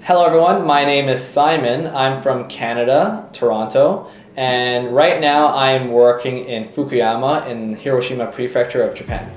Hello everyone, my name is Simon. I'm from Canada, Toronto, and right now I'm working in Fukuyama in Hiroshima Prefecture of Japan.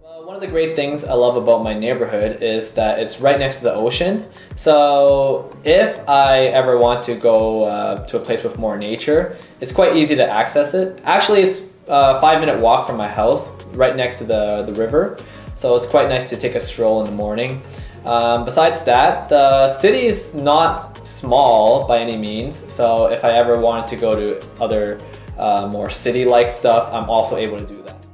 Well, one of the great things I love about my neighborhood is that it's right next to the ocean. So if I ever want to go to a place with more nature, it's quite easy to access it. Actually, it's a 5-minute walk from my house, right next to the river. So it's quite nice to take a stroll in the morning. Besides that, the city is not small by any means. So if I ever wanted to go to other more city-like stuff, I'm also able to do that.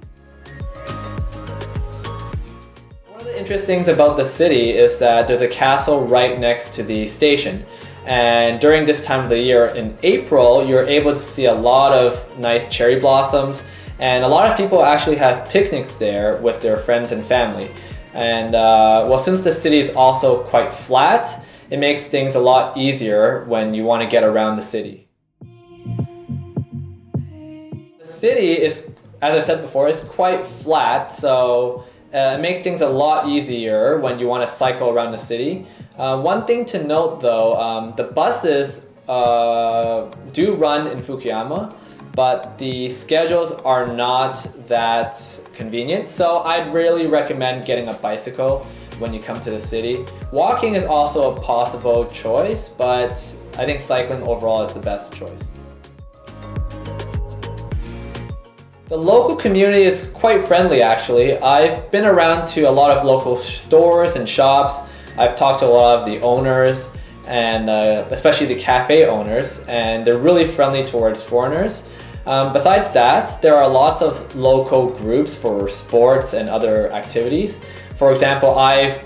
One of the interesting things about the city is that there's a castle right next to the station. And during this time of the year, in April, you're able to see a lot of nice cherry blossoms. And a lot of people actually have picnics there with their friends and family. And well, since the city is also quite flat, it makes things a lot easier when you want to get around the city. The city is, as I said before, is quite flat, so it makes things a lot easier when you want to cycle around the city. One thing to note though, the buses do run in Fukuyama, but the schedules are not that convenient, so I'd really recommend getting a bicycle when you come to the city. Walking is also a possible choice, but I think cycling overall is the best choice. The local community is quite friendly actually. I've been around to a lot of local stores and shops. I've talked to a lot of the owners and especially the cafe owners, and they're really friendly towards foreigners. Besides that, there are lots of local groups for sports and other activities. For example, I've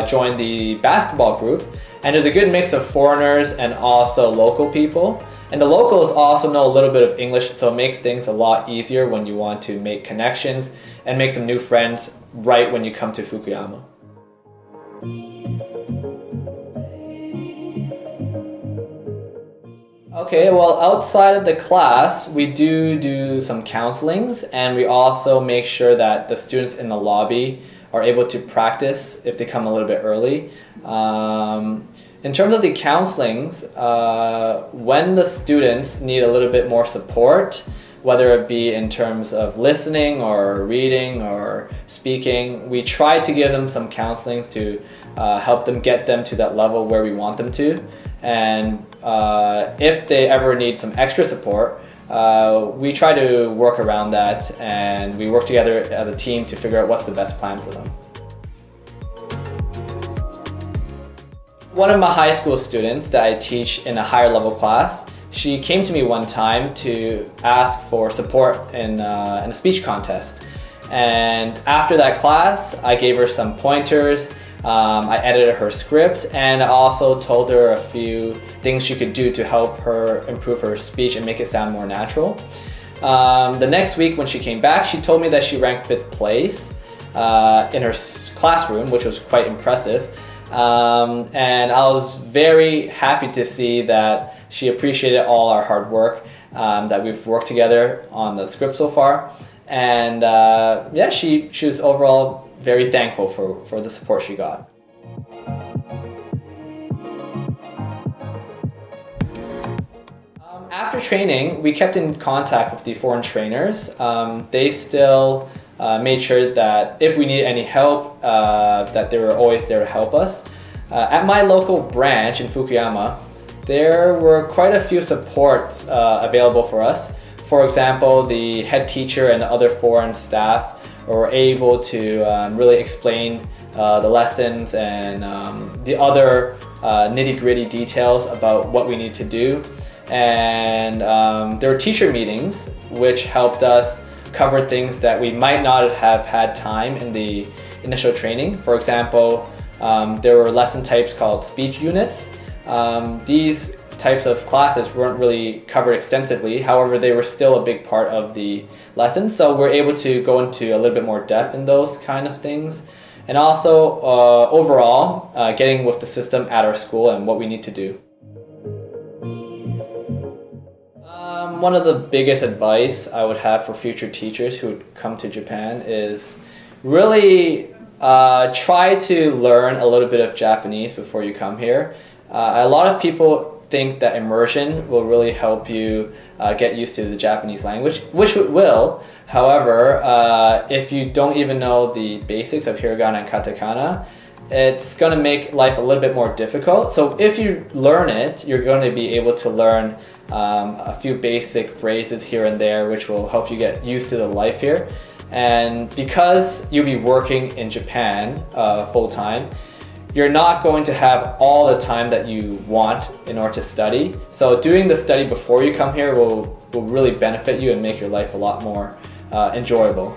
joined the basketball group, and there's a good mix of foreigners and also local people. And the locals also know a little bit of English, so it makes things a lot easier when you want to make connections and make some new friends right when you come to Fukuyama. Okay, well, outside of the class, we do some counselings, and we also make sure that the students in the lobby are able to practice if they come a little bit early. In terms of the counselings, when the students need a little bit more support, whether it be in terms of listening or reading or speaking, we try to give them some counselings to help them get them to that level where we want them to. And if they ever need some extra support, we try to work around that, and we work together as a team to figure out what's the best plan for them. One of my high school students that I teach in a higher level class, she came to me one time to ask for support in a speech contest. And after that class, I gave her some pointers. I edited her script, and I also told her a few things she could do to help her improve her speech and make it sound more natural. The next week when she came back, she told me that she ranked 5th place in her classroom, which was quite impressive. And I was very happy to see that she appreciated all our hard work that we've worked together on the script so far. And yeah, she was overall very thankful for the support she got. After training, we kept in contact with the foreign trainers. They still made sure that if we needed any help, that they were always there to help us. At my local branch in Fukuyama, there were quite a few supports available for us. For example, the head teacher and other foreign staff were able to really explain the lessons and the other nitty-gritty details about what we need to do. And there were teacher meetings which helped us cover things that we might not have had time in the initial training. For example, there were lesson types called speech units. These types of classes weren't really covered extensively, however they were still a big part of the lesson, so we're able to go into a little bit more depth in those kind of things. And also overall, getting with the system at our school and what we need to do. One of the biggest advice I would have for future teachers who would come to Japan is really try to learn a little bit of Japanese before you come here. A lot of people think that immersion will really help you get used to the Japanese language, which it will. However, if you don't even know the basics of hiragana and katakana, it's going to make life a little bit more difficult. So if you learn it, you're going to be able to learn a few basic phrases here and there, which will help you get used to the life here. And because you'll be working in Japan full time, you're not going to have all the time that you want in order to study. So doing the study before you come here will really benefit you and make your life a lot more enjoyable.